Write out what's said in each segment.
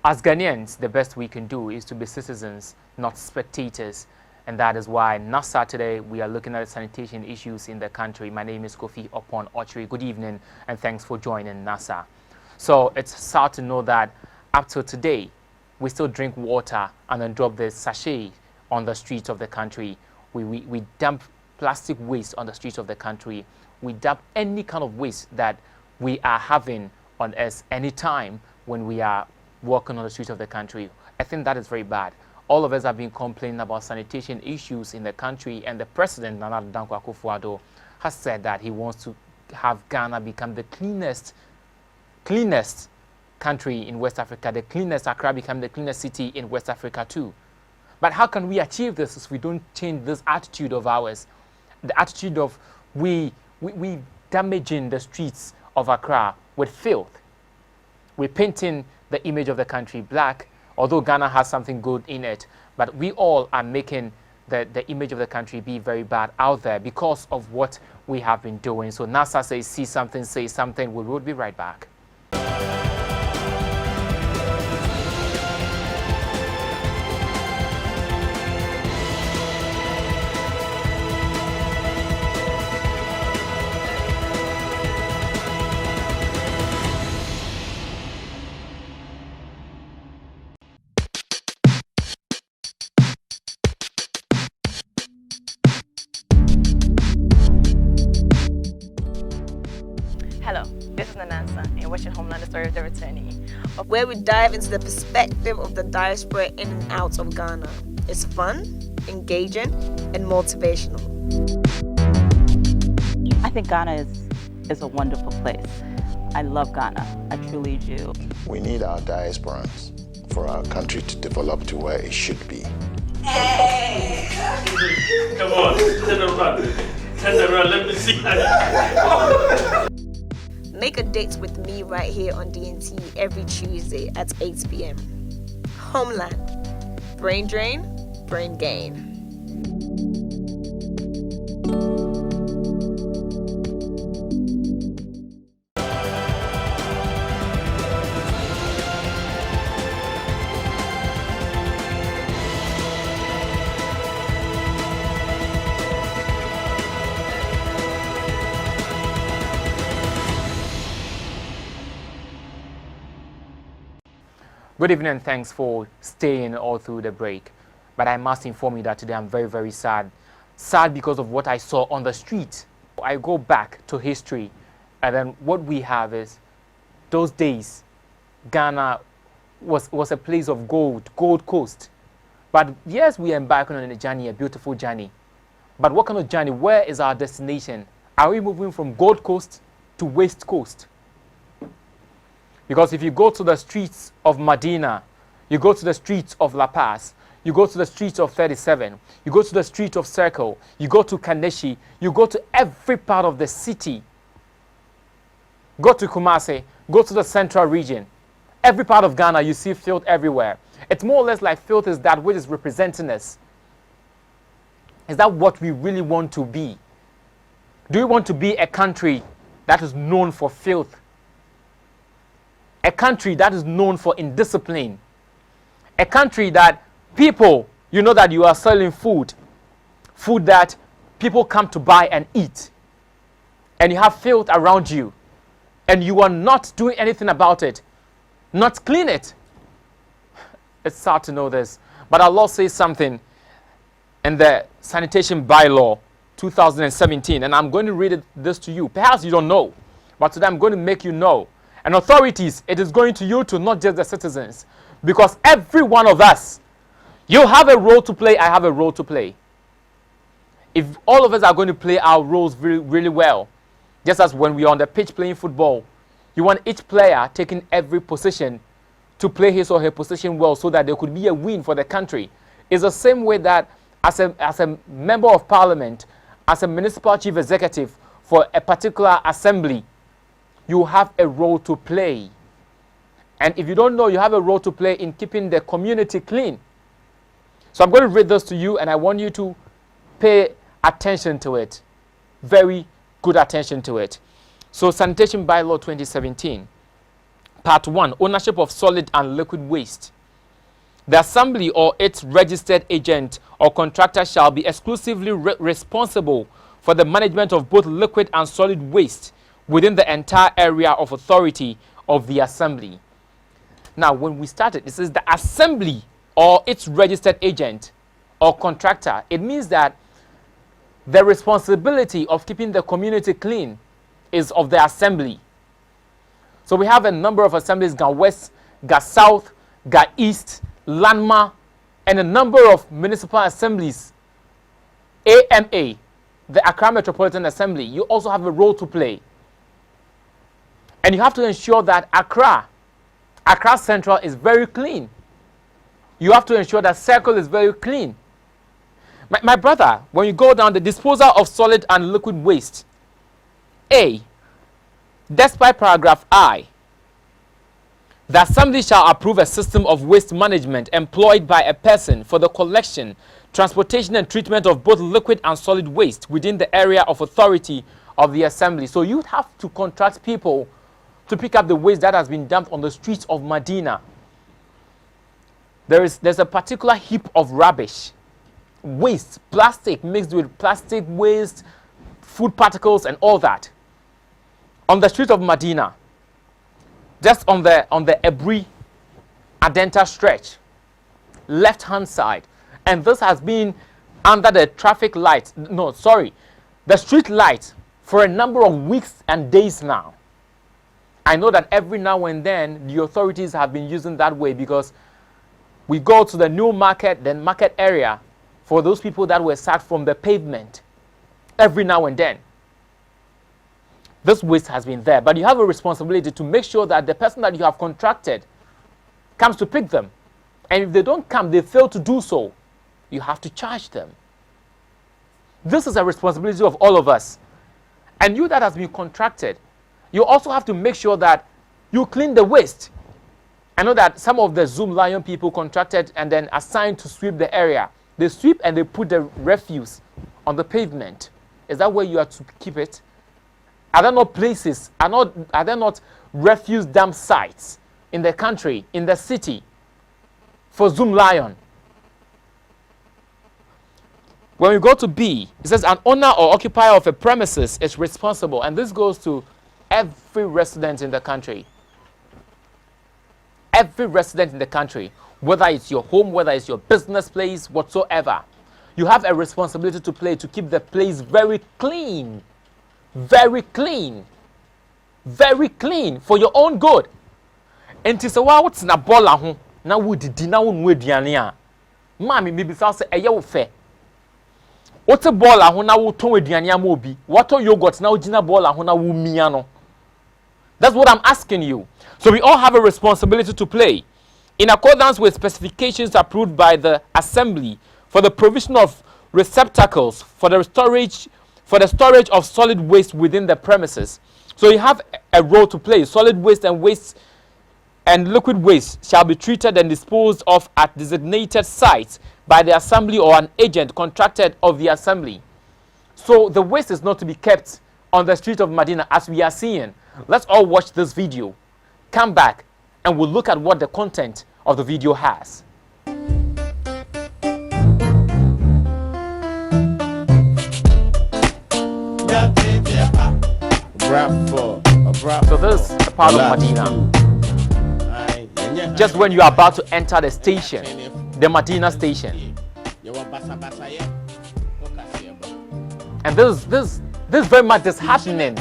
As Ghanaians, the best we can do is to be citizens, not spectators. And that is why NASA today, we are looking at sanitation issues in the country. My name is Kofi Oppong Okyere. Good evening, and thanks for joining NASA. So it's sad to know that up till today, we still drink water and then drop the sachet on the streets of the country. We dump plastic waste on the streets of the country. We dump any kind of waste that we are having on us anytime when we are walking on the streets of the country. I think that is very bad. All of us have been complaining about sanitation issues in the country, and the president, Nana Dankwa Akufo-Addo, has said that he wants to have Ghana become the cleanest country in West Africa, the cleanest Accra become the cleanest city in West Africa too. But how can we achieve this if we don't change this attitude of ours? The attitude of we damaging the streets of Accra with filth. We're painting the image of the country black, although Ghana has something good in it, but we all are making the image of the country be very bad out there because of what we have been doing. So NASA says, see something, say something. We will be right back. Hello, this is Nanansa, and you're watching Homeland: The Story of the Returnee, where we dive into the perspective of the diaspora in and out of Ghana. It's fun, engaging, and motivational. I think Ghana is a wonderful place. I love Ghana. I truly do. We need our diasporans for our country to develop to where it should be. Hey! Come on, turn around. Turn around, let me see. Make a date with me right here on DNT every Tuesday at 8 p.m. Homeland. Brain drain, brain gain. Good evening and thanks for staying all through the break. But I must inform you that today I'm very, very sad. Sad because of what I saw on the street. I go back to history, and then what we have is those days, Ghana was a place of Gold Coast. But yes, we are embarking on a journey, a beautiful journey. But what kind of journey? Where is our destination? Are we moving from Gold Coast to West Coast? Because if you go to the streets of Medina, you go to the streets of La Paz, you go to the streets of 37, you go to the street of Circle, you go to Kaneshi, you go to every part of the city. Go to Kumasi, go to the central region. Every part of Ghana, you see filth everywhere. It's more or less like filth is that which is representing us. Is that what we really want to be? Do we want to be a country that is known for filth? A country that is known for indiscipline. A country that people, you know that you are selling food that people come to buy and eat. And you have filth around you. And you are not doing anything about it. Not clean it. It's sad to know this. But our law says something in the Sanitation Bylaw 2017. And I'm going to read this to you. Perhaps you don't know. But today I'm going to make you know. And authorities, it is going to you too, not just the citizens. Because every one of us, you have a role to play, I have a role to play. If all of us are going to play our roles really, really well, just as when we are on the pitch playing football, you want each player taking every position to play his or her position well so that there could be a win for the country. It's the same way that as a member of parliament, as a municipal chief executive for a particular assembly, you have a role to play. And if you don't know, you have a role to play in keeping the community clean. So I'm going to read this to you, and I want you to pay attention to it. Very good attention to it. So Sanitation Bylaw 2017. Part 1, ownership of solid and liquid waste. The assembly or its registered agent or contractor shall be exclusively responsible for the management of both liquid and solid waste within the entire area of authority of the assembly. Now, when we started, it says the assembly or its registered agent or contractor. It means that the responsibility of keeping the community clean is of the assembly. So we have a number of assemblies: Ga West, Ga South, Ga East, Lanma, and a number of municipal assemblies. AMA, the Accra Metropolitan Assembly, you also have a role to play. And you have to ensure that Accra Central is very clean. You have to ensure that Circle is very clean. My brother, when you go down the disposal of solid and liquid waste, A, despite paragraph I, the assembly shall approve a system of waste management employed by a person for the collection, transportation, and treatment of both liquid and solid waste within the area of authority of the assembly. So you have to contract people to pick up the waste that has been dumped on the streets of Medina. There's a particular heap of rubbish, waste, plastic mixed with plastic waste, food particles, and all that on the street of Medina, just on the Ebri Adenta stretch, left hand side. And this has been under the traffic light, the street light for a number of weeks and days now. I know that every now and then the authorities have been using that way, because we go to the new market, then market area, for those people that were sacked from the pavement every now and then. This waste has been there, but you have a responsibility to make sure that the person that you have contracted comes to pick them. And if they don't come, they fail to do so, you have to charge them. This is a responsibility of all of us. And you that has been contracted, you also have to make sure that you clean the waste. I know that some of the Zoom Lion people contracted and then assigned to sweep the area. They sweep and they put the refuse on the pavement. Is that where you are to keep it? Are there not places, are there not refuse dump sites in the country, in the city, for Zoom Lion? When we go to B, it says an owner or occupier of a premises is responsible, and this goes to every resident in the country. Every resident in the country, whether it's your home, whether it's your business place, whatsoever, you have a responsibility to play to keep the place very clean. Very clean. Very clean for your own good. And to say, wow, what's na bola ho? Na wudidi na wonu aduane a. Mami me bisa say eye wo fe. What's a bola ho na wo ton aduane am obi? What yogurt na ogina bola ho na wo mia no? That's what I'm asking you. So we all have a responsibility to play in accordance with specifications approved by the assembly for the provision of receptacles for the storage of solid waste within the premises. So you have a role to play. Solid waste and liquid waste shall be treated and disposed of at designated sites by the assembly or an agent contracted of the assembly. So the waste is not to be kept on the street of Medina as we are seeing. Let's all watch this video, come back, and we'll look at what the content of the video has. So this is a part of Medina. Just when you are about to enter the station, the Medina station. And this very much is happening.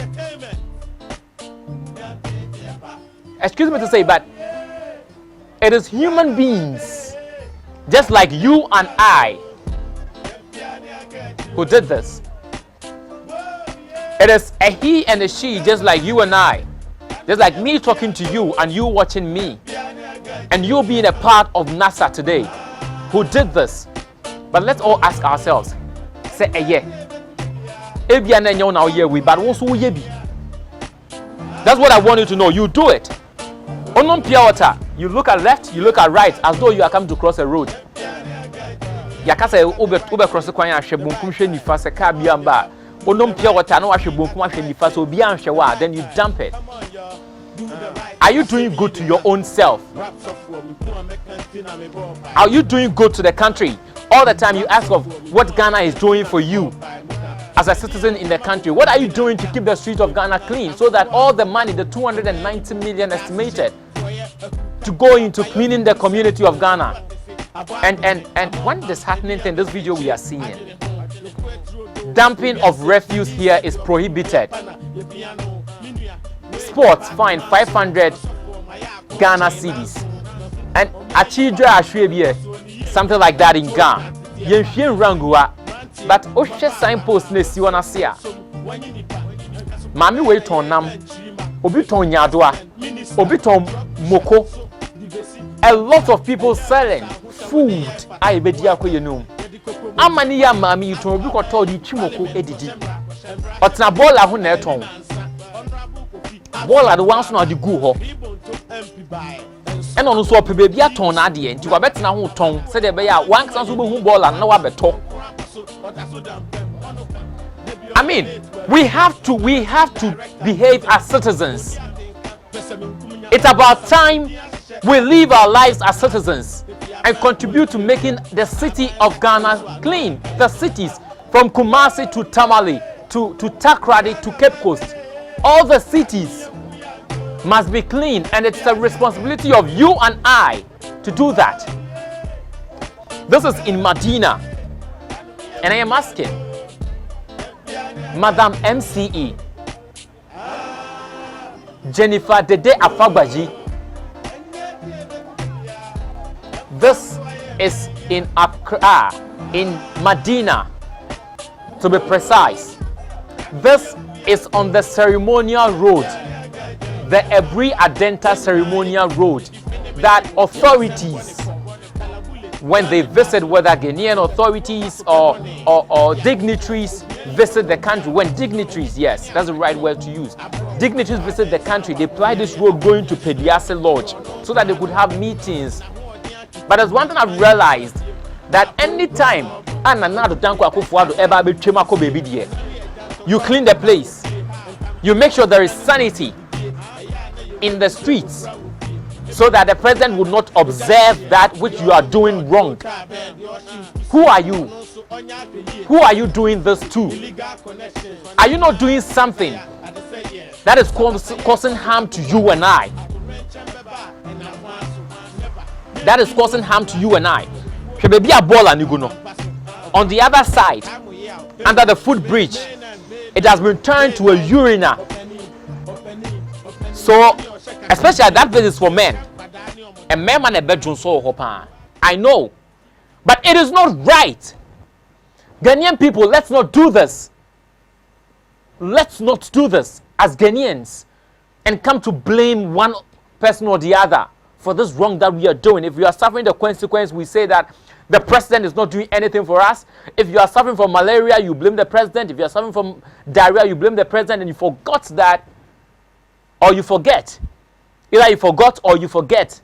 Excuse me to say, but it is human beings, just like you and I, who did this. It is a he and a she, just like you and I. Just like me talking to you and you watching me. And you being a part of NASA today, who did this. But let's all ask ourselves, say a yeah. That's what I want you to know. You do it. On pure water, you look at left, you look at right, as though you are coming to cross a road. Yakasa ube cross the kwanya shebunkum she nifa se ka biamba. Onom pure water no ahwe bonkum ahwe nifa so obi anhwe wa, then you dump it. Are you doing good to your own self? Are you doing good to the country? All the time you ask of what Ghana is doing for you as a citizen in the country. What are you doing to keep the streets of Ghana clean so that all the money, the 290 million estimated, to go into cleaning the community of Ghana? And one disheartening thing, this video we are seeing, dumping of refuse here is prohibited. Sports fine 500 Ghana cedis, and Achidra Ashwebie, something like that in Ghana. Yenfien Rangua, but Osha signpost ne siwana sia. Mami we ton nam, obiton nyadwa, obiton moko. A lot of people selling food. I bet you know. Amani ya mami you ton obi ko to di chimoko edidi. Otna bola ho na eton. Bola the ones na di gu ho. And on so baby aton na de nti wa betina ho ton se de be ya wan kan so be hu bola na wa beto. I mean, we have to behave as citizens. It's about time we live our lives as citizens and contribute to making the city of Ghana clean. The cities from Kumasi to Tamale to Takrady to Cape Coast, all the cities must be clean, and it's the responsibility of you and I to do that. This is in Medina, and I am asking Madam MCE Jennifer Dede Afagbaji. This is in Accra, in Medina, to be precise. This is on the ceremonial road, the Ebri Adenta ceremonial road, that authorities, when they visit, whether Ghanaian authorities or dignitaries visit the country, when dignitaries, yes, that's the right word to use, dignitaries visit the country, they ply this road going to Pediase Lodge so that they could have meetings. But there's one thing I've realized, that anytime you clean the place, you make sure there is sanity in the streets so that the president would not observe that which you are doing wrong. Who are you? Who are you doing this to? Are you not doing something that is causing harm to you and I? That is causing harm to you and I. On the other side, under the footbridge, it has been turned to a urinal. So, especially that place is for men. A man and a bedroom so hopa. I know. But it is not right. Ghanaian people, let's not do this. Let's not do this as Ghanaians and come to blame one person or the other for this wrong that we are doing. If you are suffering the consequence, we say that the president is not doing anything for us. If you are suffering from malaria, you blame the president. If you are suffering from diarrhea, you blame the president, and you forgot that, or you forget. Either you forgot or you forget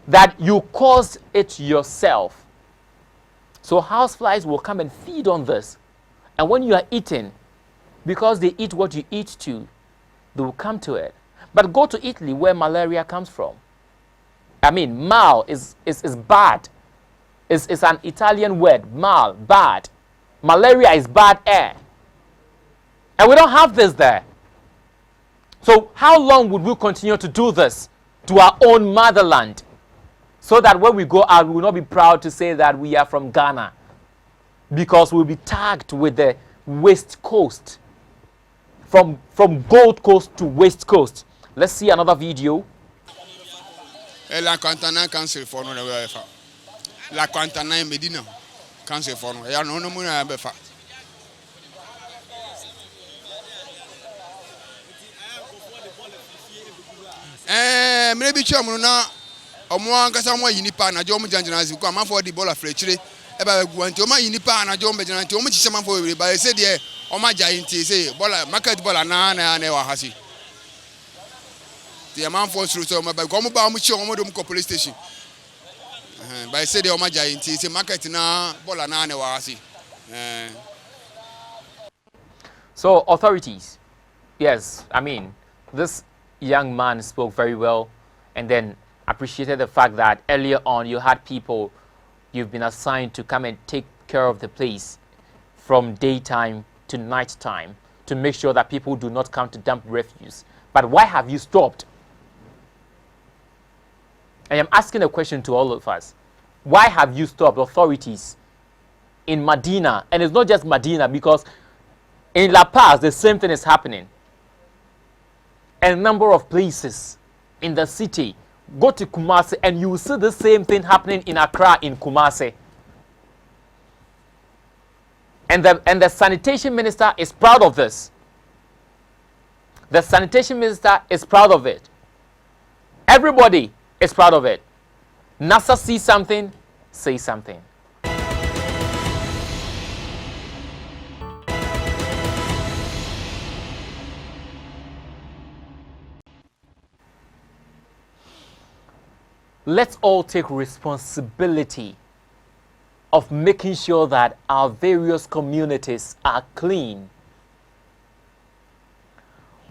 that you caused it yourself. So houseflies will come and feed on this. And when you are eating, because they eat what you eat too, they will come to it. But go to Italy where malaria comes from. I mean, mal is bad. It's an Italian word. Mal, bad. Malaria is bad air. And we don't have this there. So how long would we continue to do this to our own motherland? So that when we go out, we will not be proud to say that we are from Ghana. Because we'll be tagged with the West Coast. From Gold Coast to West Coast. Let's see another video. La Quantana Council for no UEFA. La Quantana Medina Council for no. Ya no no mu na befa. Maybe chairman na omo ankasa mo yinipa na jo mo janjana zi ko amafo di bola frechire e ba gu anti o ma yinipa na jo mo janjana anti o mo chiche manfo we ba se de o ma giant say bola market bola na wa hasi. The amount for through so my by go ba mu chi o mo do mu police station. By say the o ma giant say market na bola na wa hasi. So authorities, yes, I mean, this young man spoke very well, and then appreciated the fact that earlier on you had people you've been assigned to come and take care of the place from daytime to nighttime to make sure that people do not come to dump refuse. But why have you stopped? I am asking a question to all of us. Why have you stopped, authorities, in Medina? And it's not just Medina, because in La Paz, the same thing is happening. A number of places in the city. Go to Kumasi and you will see the same thing happening in Accra, in Kumasi. And the sanitation minister is proud of this. The sanitation minister is proud of it. Everybody is proud of it. NASA sees something, say something. Let's all take responsibility of making sure that our various communities are clean.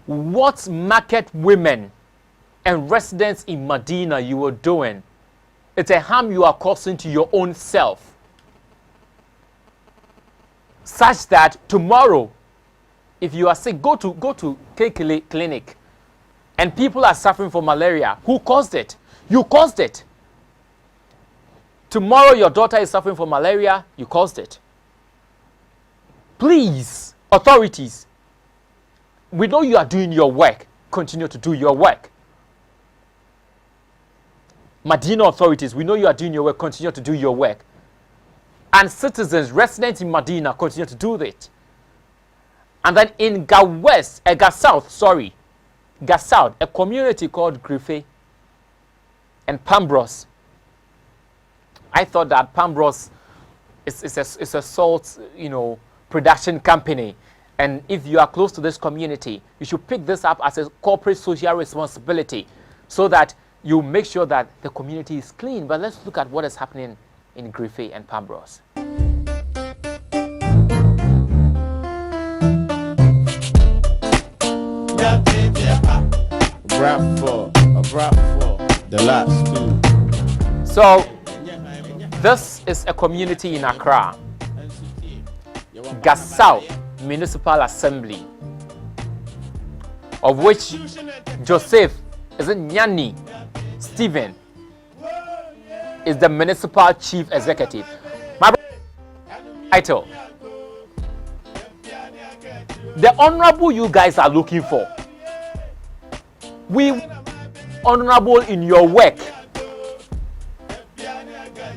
What market women and residents in Medina you are doing, it's a harm you are causing to your own self. Such that tomorrow, if you are sick, go to Kekele clinic and people are suffering from malaria. Who caused it? You caused it. Tomorrow your daughter is suffering from malaria, you caused it. Please, authorities, we know you are doing your work. Continue to do your work. Medina authorities, we know you are doing your work. Continue to do your work. And citizens, residents in Medina, continue to do it. And then in Gasouth, a community called Griffey and Pambros. I thought that Pambros is a salt, production company. And if you are close to this community, you should pick this up as a corporate social responsibility so that you make sure that the community is clean. But let's look at what is happening in Griffey and Pambros. A rap for the last two. So, this is a community in Accra, Gasouth Municipal Assembly, of which Joseph Nyani Stephen is the municipal chief executive. My title, the honorable you guys are looking for. We honorable in your work.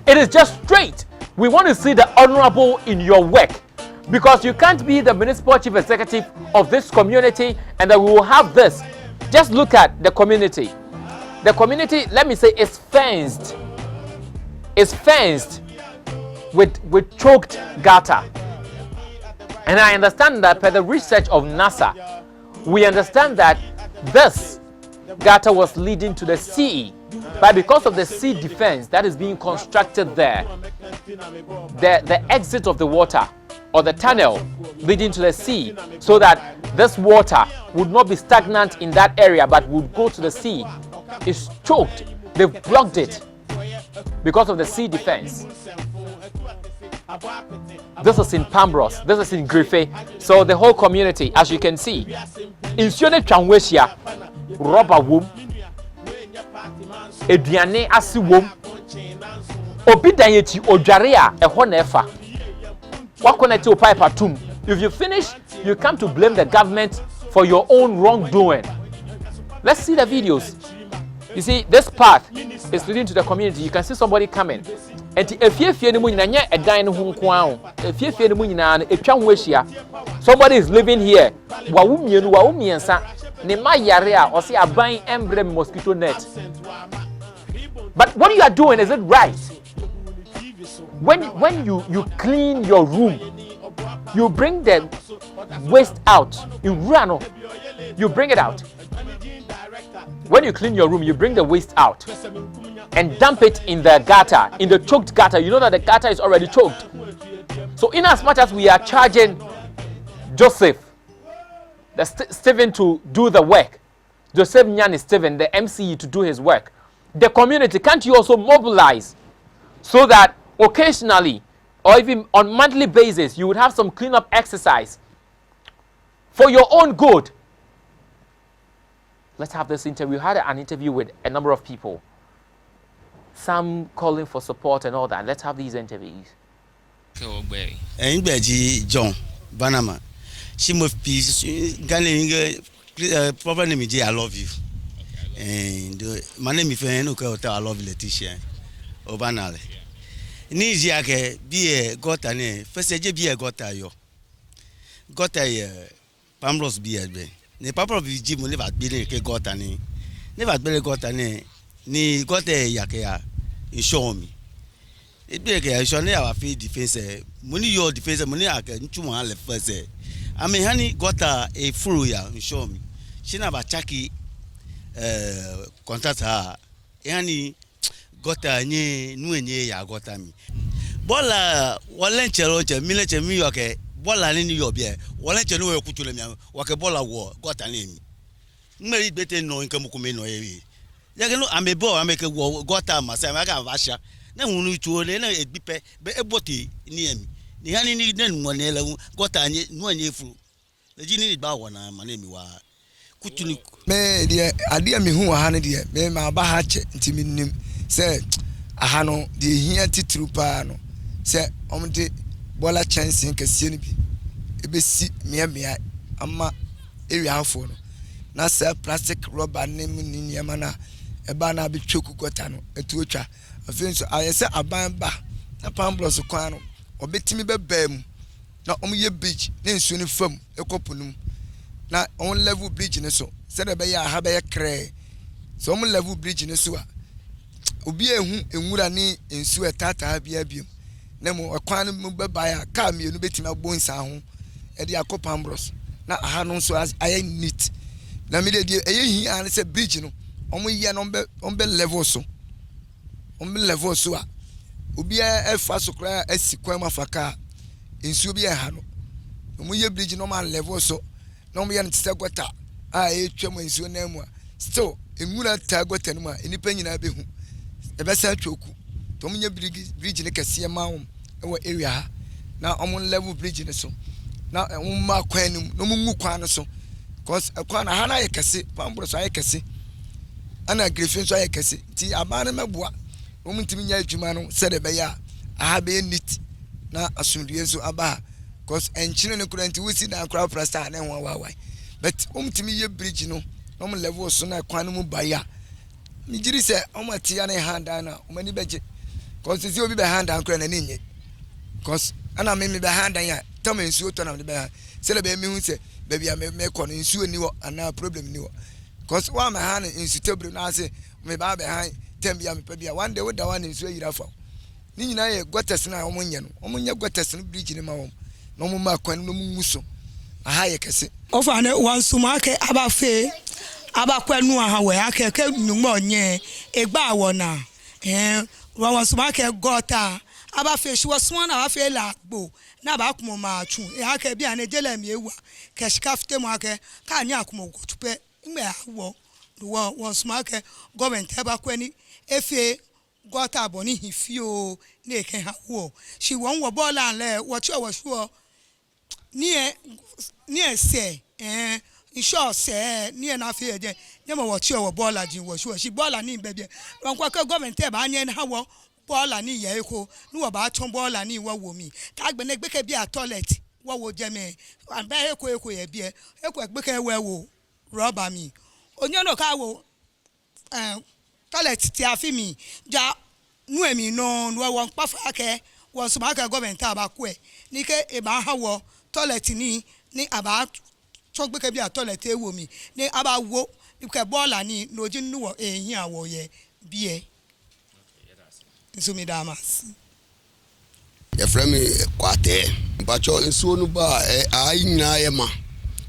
It is just straight. We want to see the honorable in your work, because you can't be the municipal chief executive of this community and then we will have this. Just look at the community. The community, let me say, is fenced. It's fenced with choked gutter. And I understand that per the research of NASA, we understand that this gutter was leading to the sea. But because of the sea defense that is being constructed there, the exit of the water or the tunnel leading to the sea, so that this water would not be stagnant in that area but would go to the sea, is choked. They've blocked it because of the sea defense. This is in Pambros, this is in Griffey. So the whole community, as you can see, in Sione Changwesia, rubber womb, Ediane asi wom, obi danyeti odwarea ehɔ na ɛfa. Wa connect to pipe atum. If you finish, you come to blame the government for your own wrongdoing. Let's see the videos. You see, this path is leading to the community. You can see somebody coming. And efie ni mu nyina nya edan no ho nko an. Efie ni mu nyina na etwa ho ahia. Somebody is living here. Wa wo mienu, wa wo miensa. Ne ma yare a o se aban embrem mosquito net. But what you are doing, is it right? When you clean your room, you bring the waste out. You bring it out. When you clean your room, you bring the waste out and dump it in the gutter, in the choked gutter. You know that the gutter is already choked. So in as much as we are charging Joseph, Stephen, to do the work, Joseph Nyani Steven, the MCE, to do his work. The community, can't you also mobilize so that occasionally or even on monthly basis you would have some cleanup exercise for your own good? Let's have this interview. We had an interview with a number of people, some calling for support and all that. Let's have these interviews. John Banama, she must be proper name. I love you. And my name is I love Letitia Obanale. Nijiake be a got a first be a got a Pamros be a bay. The papa of Jim will never be a got any. Never really got any. Ni got a yakea in show me. It be a shall never feed defense. Money your defense, money I can 2 months first. I mean, honey got a full ya in show me. She never chucky contact her. Honey got a new ya got me. Bola, Walenche, military New York, Bola in New York, Walenche no Kutulam, Wakabola war, got a name. Mary better no income no area. Yagano, I'm a boy, I make a war, got a myself, I got Vasha. Then we need to learn a bipe, but a body near me. The honey need then one got a no year fruit. The genie Bawana, my name was. Could you me, dear, I dear me who are honey, dear, me, my bahache, intimate say, I hano, the here titupano, say, the bola chance in Cassinibi. A bit see me, amma area for na say plastic rubber name in Yamana, a banner be choku gotano, a twitcher. I think so. I say a bamba, a pamblos of quano, or betting me bem. Not only a beach, then soon firm, a copunum. Not on level bridge in a so, said a bay, I have a cray. Some level bridge in a sewer. Ubi a whom in Woodani in sewer tata be a beam. Nemo a quantum by a car, me no betting my bones at home, at the acopambros. Not a hand so as I ain't neat. Na me de he and say bridge no omo ye no on be level so a obi e fa so kra asikwan mafaka ensu bi e ha no omo ye bridge no man level so na omo ye no tse gota a e twam ensu na mu a still emura ta gota no ma enipa nyina be hu e be sa twoku to omo ye bridge ne kase ma wo e wo area ha na omo level bridge ne so na omo ma kwan no mo ngu kwan no so cause akwana hana yekese pambro so yekese ana grefin so yekese ti abane meboa omuntimi nya adwuma no sede be ya aha be nit na asundue so aba cause enchine ne kuranti wusi na akra prasta na ho wawai but omuntimi ye bridge no no mo level so na kwan mu baya mi jiri se omati ya na handa na omani beje cause si obi be handa akra na ninye cause ana me be handa ya tamen to na be sede be mi hu se baby I me kon nsuo ni wo ana problem ni wo cause wa ma ha nsu table na say me ba be han tem bia me pa bia one day we da one nsuo yira fa ni nyina ye gotes na omonye no omonye gotes no bridge ni ma wo no mo ma kwan no mo muso aha ye kese ofa ne wansuma ke abafe abakwanu aha we akeke numo onye egba awona wansuma ke gota abafe shi wasuma na abafe lagbo na ba kumo ma tun e aka bia na jele mi ewa ke skafte mo aka ka anya kumo gotupe ngbe awo wansuma ke government eba kwani efe gota aboni hifio na eke ha wo shi won wo bola nle wo chi wo sure ni se insure se ni na fe je nyama wo chi wo bola jin wo sure shi bola ni bebe won kwa ka government eba anya ha wo bola ni ye eko ni wo ba ton bola ni wo mi ka gbe ne gbeke bi a toilet wo wo je me an ba eko ye bi eko gbeke we wo rubber mi onye no ka wo toilet ti afi mi ja nu emi no wo pa fa ke wo so ma ka government aba ku e ni ke e ba ha wo toilet ni aba to gbeke bi a toilet e wo mi ni aba wo ni ke bola ni no ji nu wo ehin awo ye bi e Sumidamas. Your friend Quate, but your soon bar, I na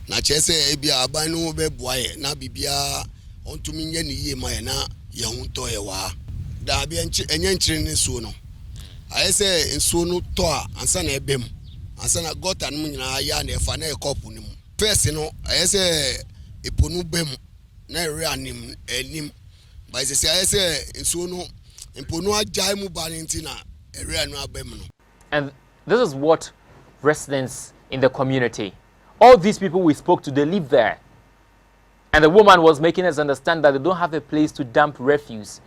na chese ebia abanu be boy, na bibia on to me ye my na young toya. Da be enchrin so no. I say in so no toa, and son a bim, and son a got and mun ya and a fan a couple. First, I say a ponu bem, na ere anim ba say so no impono ajai mu ba ntina ere no abam no. And this is what residents in the community, all these people we spoke to, they live there. And the woman was making us understand that they don't have a place to dump refuse.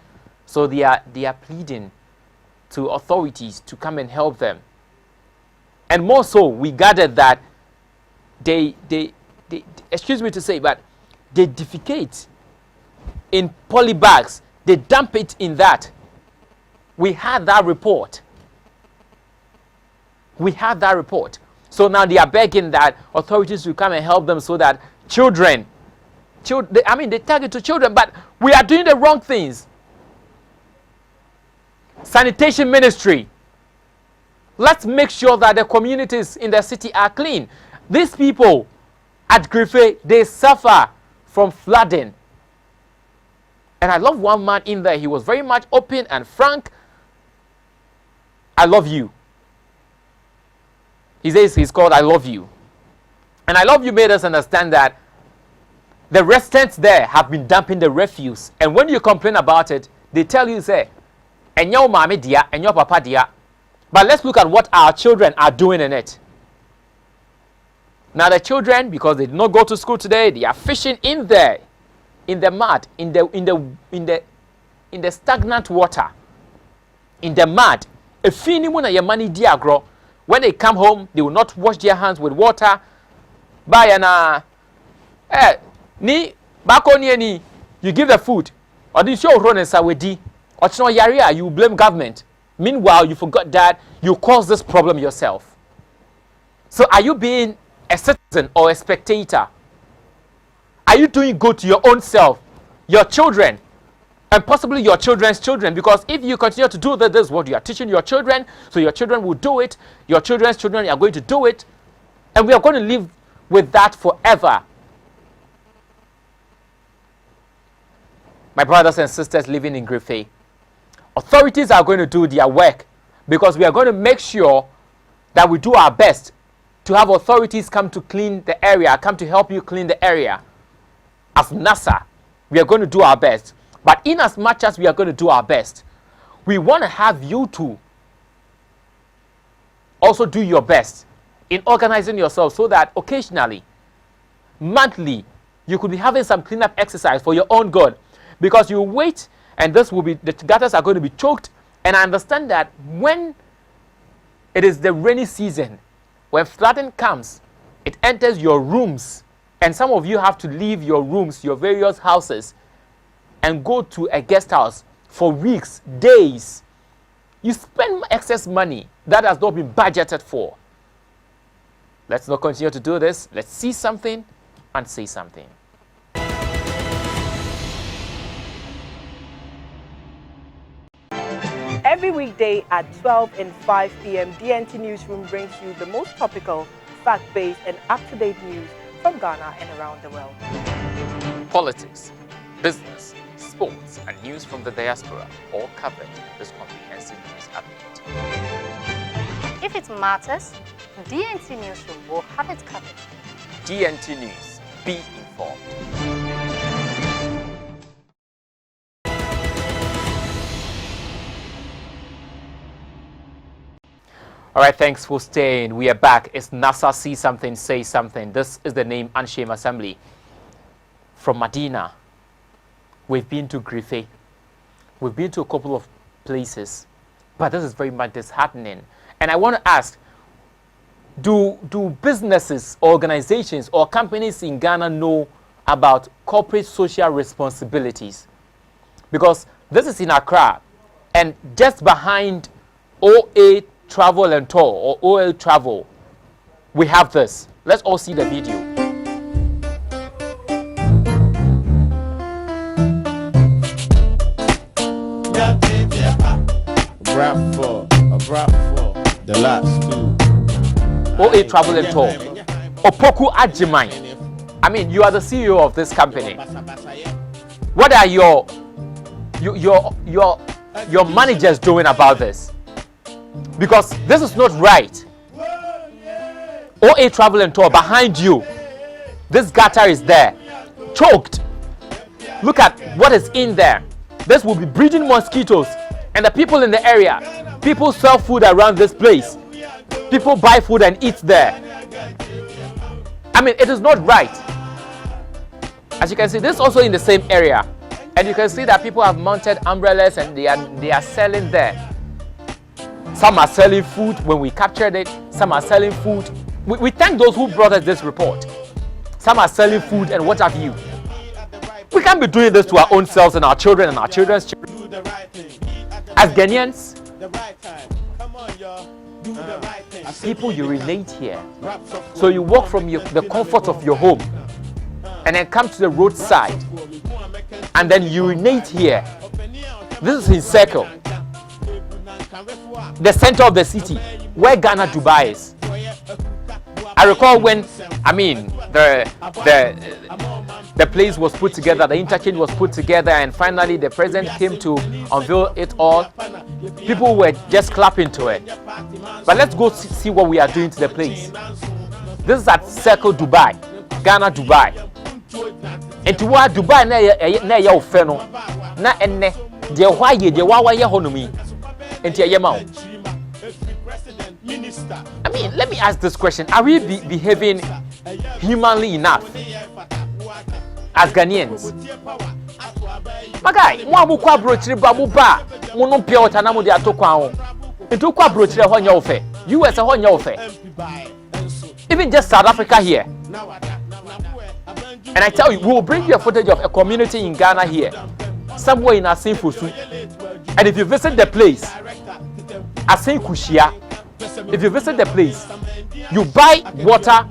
So they are pleading to authorities to come and help them. And more so, we gathered that they excuse me to say, but they defecate in poly bags. They dump it in that. We had that report. We had that report. So now they are begging that authorities will come and help them so that children, they target to children, but we are doing the wrong things. Sanitation ministry. Let's make sure that the communities in the city are clean. These people at Griffey, they suffer from flooding. And I love one man in there. He was very much open and frank. I love you. He says he's called I Love You. And I Love You made us understand that the residents there have been dumping the refuse. And when you complain about it, they tell you, say, and your mommy dear, and your papa dear. But let's look at what our children are doing in it. Now the children, because they did not go to school today, they are fishing in there, in the mud, in the stagnant water, in the mud. When they come home, they will not wash their hands with water. You give the food, or this show run and sawedi, or no yaria, you blame government. Meanwhile, you forgot that you caused this problem yourself. So are you being a citizen or a spectator? Are you doing good to your own self, your children, and possibly your children's children? Because if you continue to do this is what you are teaching your children, so your children will do it, your children's children are going to do it, and we are going to live with that forever. My brothers and sisters living in Griffey, authorities are going to do their work, because we are going to make sure that we do our best to have authorities come to clean the area, come to help you clean the area. As NASA, we are going to do our best. But in as much as we are going to do our best, we want to have you too also do your best in organizing yourself so that occasionally, monthly, you could be having some cleanup exercise for your own good. Because you wait and this will be, the gutters are going to be choked. And I understand that when it is the rainy season, when flooding comes, it enters your rooms. And some of you have to leave your rooms, your various houses, and go to a guest house for weeks, days. You spend excess money that has not been budgeted for. Let's not continue to do this. Let's see something and say something. Every weekday at 12 and 5 p.m., DNT Newsroom brings you the most topical, fact-based, and up-to-date news from Ghana and around the world. Politics, business, sports, and news from the diaspora, all covered in this comprehensive news update. If it matters, DNT Newsroom will have it covered. DNT News, be informed. All right, thanks for staying. We are back. It's NASA See Something, Say Something. This is the name Unshame Assembly. From Medina, we've been to Griffey. We've been to a couple of places, but this is very much disheartening. And I want to ask, do businesses, organizations, or companies in Ghana know about corporate social responsibilities? Because this is in Accra, and just behind OA Travel and Tour, or OL Travel, we have this. Let's all see the video. Rap for the last two. OA Travel and Tour. Opoku Ajimai. I mean, you are the CEO of this company. What are your managers doing about this? Because this is not right. OA Travel and Tour, behind you, this gutter is there, choked. Look at what is in there. This will be breeding mosquitoes. And the people in the area, people sell food around this place. People buy food and eat there. I mean, it is not right. As you can see, this is also in the same area. And you can see that people have mounted umbrellas and they are selling there. Some are selling food when we captured it. Some are selling food. We thank those who brought us this report. Some are selling food and what have you. We can't be doing this to our own selves and our children and our children's children. As Ghanaians, people urinate here. So you walk from the comfort of your home and then come to the roadside and then urinate here. This is in Circle, the center of the city, where Ghana Dubai is. I recall when, I mean, the place was put together, the interchange was put together, and finally the president came to unveil it all. People were just clapping to it. But let's go see what we are doing to the place. This is at Circle Dubai, Ghana Dubai. And to what Dubai na ya ofeno na enne de hwaye de wawa ye honomi enti ayema. I mean, let me ask this question. Are we behaving humanly enough as Ghanaians? My guy, mo amukwa brochire ba mo ba mo no pia wata na mo de atokwa ho. Nto kwa brochire ho nya ofe. US ho nya ofe. Even just South Africa here. And I tell you, we will bring you a footage of a community in Ghana here, somewhere in Asin Fosu. And if you visit the place, Asin Kushia, if you visit the place, you buy water,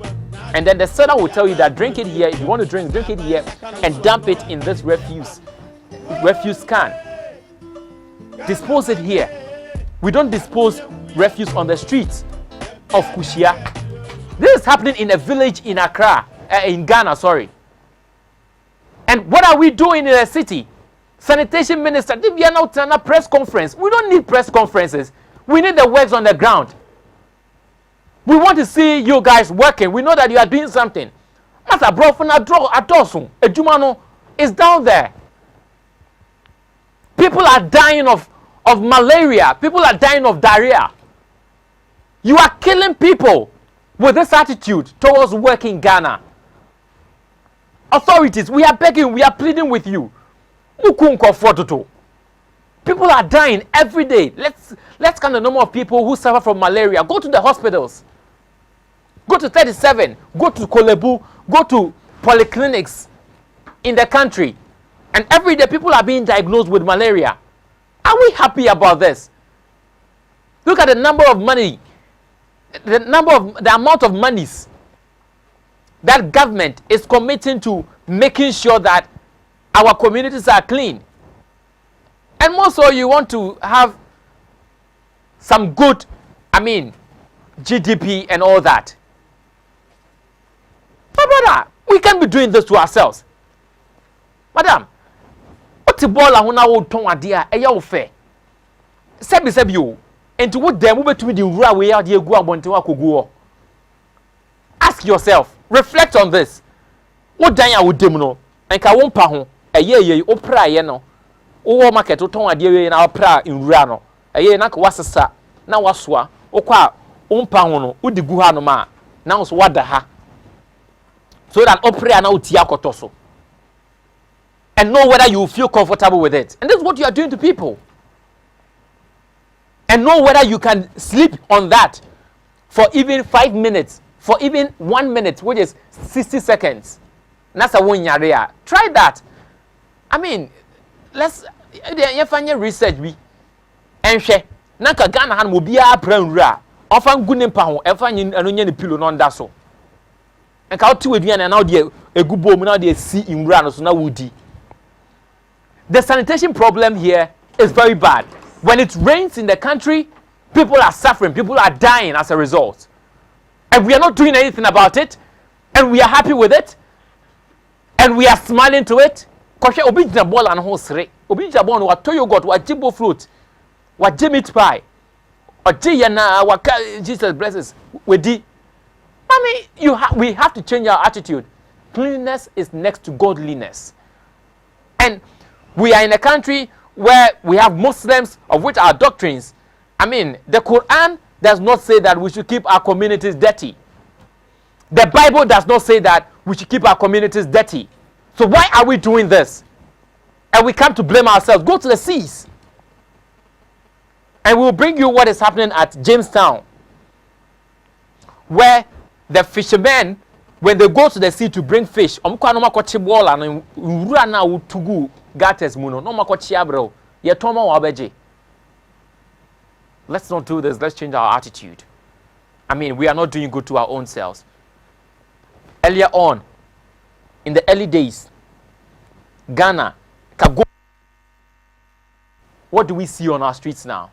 and then the seller will tell you that drink it here. If you want to drink it here, and dump it in this refuse can. Dispose it here. We don't dispose refuse on the streets of Kushia. This is happening in a village in Accra, in Ghana, sorry. And what are we doing in the city? Sanitation minister, we are now in a press conference. We don't need press conferences. We need the works on the ground. We want to see you guys working. We know that you are doing something. Master bro, Ejumano is down there. People are dying of malaria. People are dying of diarrhea. You are killing people with this attitude towards working Ghana. Authorities, we are begging, we are pleading with you. People are dying every day. Let's count the number of people who suffer from malaria. Go to the hospitals. Go to 37. Go to Kolebu. Go to polyclinics in the country. And every day people are being diagnosed with malaria. Are we happy about this? Look at the number of money, the amount of monies that government is committing to making sure that our communities are clean. And more so, you want to have some good, GDP and all that. But brother, we can't be doing this to ourselves. Madam, what's the ball I want to ton idea? Fair. Sebi you. And to what them over to the raw way out here go. Ask yourself, reflect on this. What Danya would demno? And ka won pa ho. Ye opra ye no. Wo market to ton idea na opra in rano. Na ka wasesa na waswa. Okwa umpa ho no. Udi gu ha no ma. Na so wada ha. So that opera na utia kotoso. And know whether you feel comfortable with it. And this is what you are doing to people. And know whether you can sleep on that for even 5 minutes, for even 1 minute, which is 60 seconds. That's a 1 year. Try that. Let's find research. And share. Nanka Ghana han will be a pra. Often good name pound, and find an onion pillow non dasso. And how to again and now a good bomb now they see in run, so now woody. The sanitation problem here is very bad. When it rains in the country, people are suffering, people are dying as a result. And we are not doing anything about it, and we are happy with it, and we are smiling to it. Koshe obijina ball and hosre. Obijina ball wa to yogurt, wa jimbo fruit, wa meat pie, or jiyana, wa Jesus blesses. We have to change our attitude. Cleanliness is next to godliness. And we are in a country where we have Muslims, of which our doctrines, I mean, the Quran does not say that we should keep our communities dirty. The Bible does not say that we should keep our communities dirty. So why are we doing this? And we come to blame ourselves. Go to the seas. And we'll bring you what is happening at Jamestown, where the fishermen, when they go to the sea to bring fish, let's not do this. Let's change our attitude. I mean, we are not doing good to our own selves. Earlier on, in the early days, Ghana, what do we see on our streets now?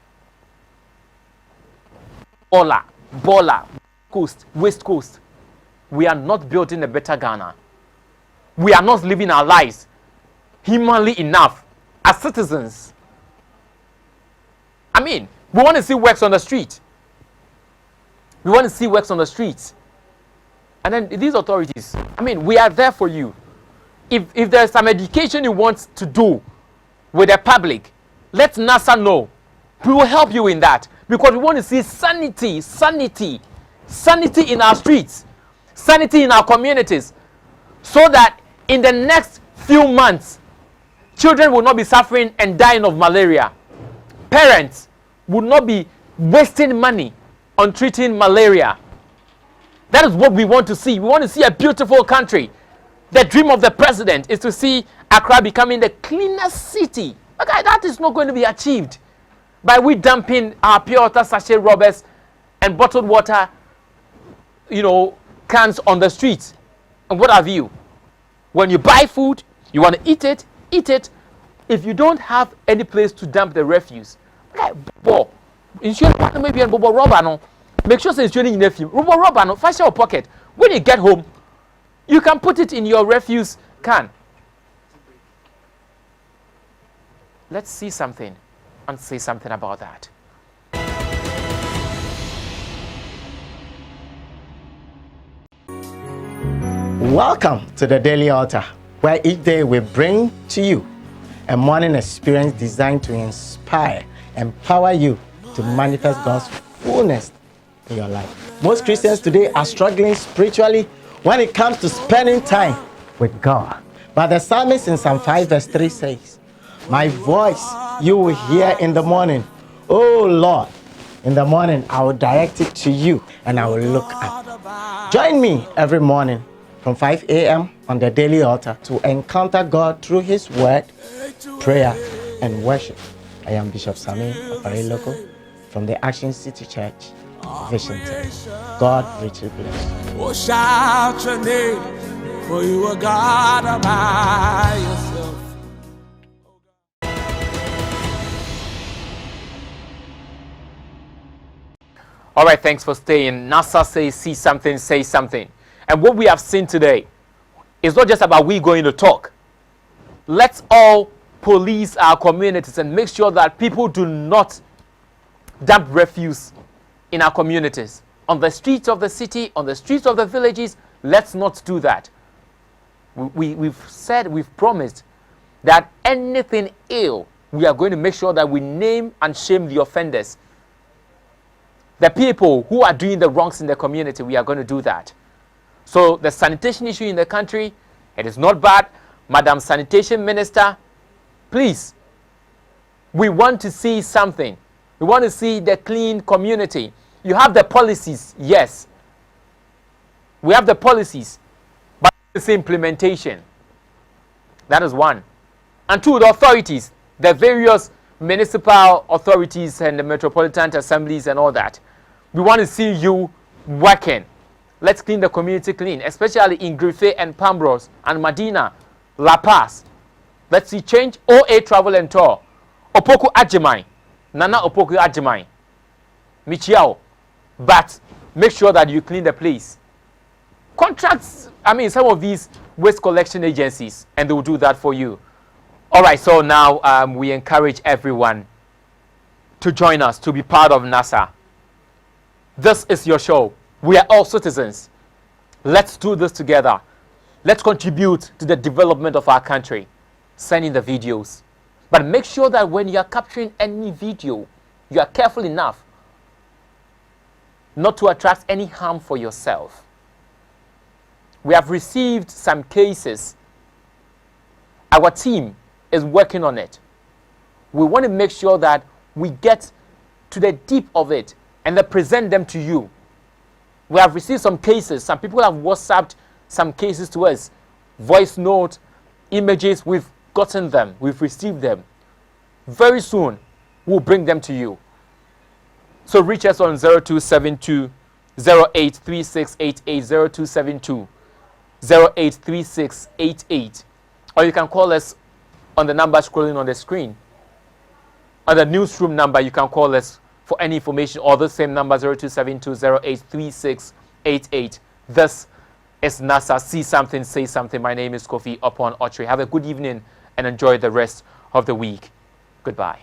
Bola, coast, west coast. We are not building a better Ghana. We are not living our lives humanly enough as citizens. I mean, we want to see works on the street. We want to see works on the streets. And then these authorities, I mean, we are there for you. If there's some education you want to do with the public, let NASA know. We will help you in that. Because we want to see sanity in our streets, sanity in our communities, so that in the next few months, children will not be suffering and dying of malaria. Parents will not be wasting money on treating malaria. That is what we want to see. We want to see a beautiful country. The dream of the president is to see Accra becoming the cleanest city. Okay, that is not going to be achieved by we dumping our pure water sachet rubbers and bottled water, cans on the streets. And what have you? When you buy food, you want to eat it. If you don't have any place to dump the refuse, okay, maybe and rubber no. Make sure it's in nephew. Rubber no, fashion your pocket. When you get home, you can put it in your refuse can. Let's see something and say something about that. Welcome to the Daily Altar, where each day we bring to you a morning experience designed to inspire, empower you to manifest God's fullness in your life. Most Christians today are struggling spiritually when it comes to spending time with God. But the psalmist in Psalm 5 verse 3 says, "My voice you will hear in the morning. Oh Lord, in the morning I will direct it to you and I will look up." Join me every morning from 5 a.m. on the Daily Altar to encounter God through His Word, prayer, and worship. I am Bishop Sami Apariloko from the Action City Church, Vision 10. God richly bless you. Oh, shout your name, for you are God all by yourself. All right, thanks for staying. NASA says, see something, say something. And what we have seen today is not just about we going to talk. Let's all police our communities and make sure that people do not dump refuse in our communities. On the streets of the city, on the streets of the villages, let's not do that. We've promised that anything ill, we are going to make sure that we name and shame the offenders. The people who are doing the wrongs in the community, we are going to do that. So the sanitation issue in the country, it is not bad. Madam Sanitation Minister, please, we want to see something. We want to see the clean community. You have the policies, yes. We have the policies, but it's implementation. That is one. And two, the authorities, the various municipal authorities and the metropolitan assemblies and all that. We want to see you working. Let's clean the community clean, especially in Griffith and Pambros and Medina, La Paz. Let's see change. OA Travel and Tour. Opoku Ajimai. Nana Opoku Ajimai. Michiao. But make sure that you clean the place. Contracts, some of these waste collection agencies, and they will do that for you. All right, so now we encourage everyone to join us, to be part of NASA. This is your show. We are all citizens. Let's do this together. Let's contribute to the development of our country. send in the videos. But make sure that when you are capturing any video, you are careful enough not to attract any harm for yourself. We have received some cases. Our team is working on it. We want to make sure that we get to the deep of it and then present them to you. We have received some cases. Some people have WhatsApped some cases to us. Voice note, images, we've gotten them. We've received them. Very soon, we'll bring them to you. So reach us on 0272 083688, 0272 083688. Or you can call us on the number scrolling on the screen. On the newsroom number, you can call us for any information, or the same number, 0272 083688. This is NASA. See something, say something. My name is Kofi Oppong Okyere. Have a good evening and enjoy the rest of the week. Goodbye.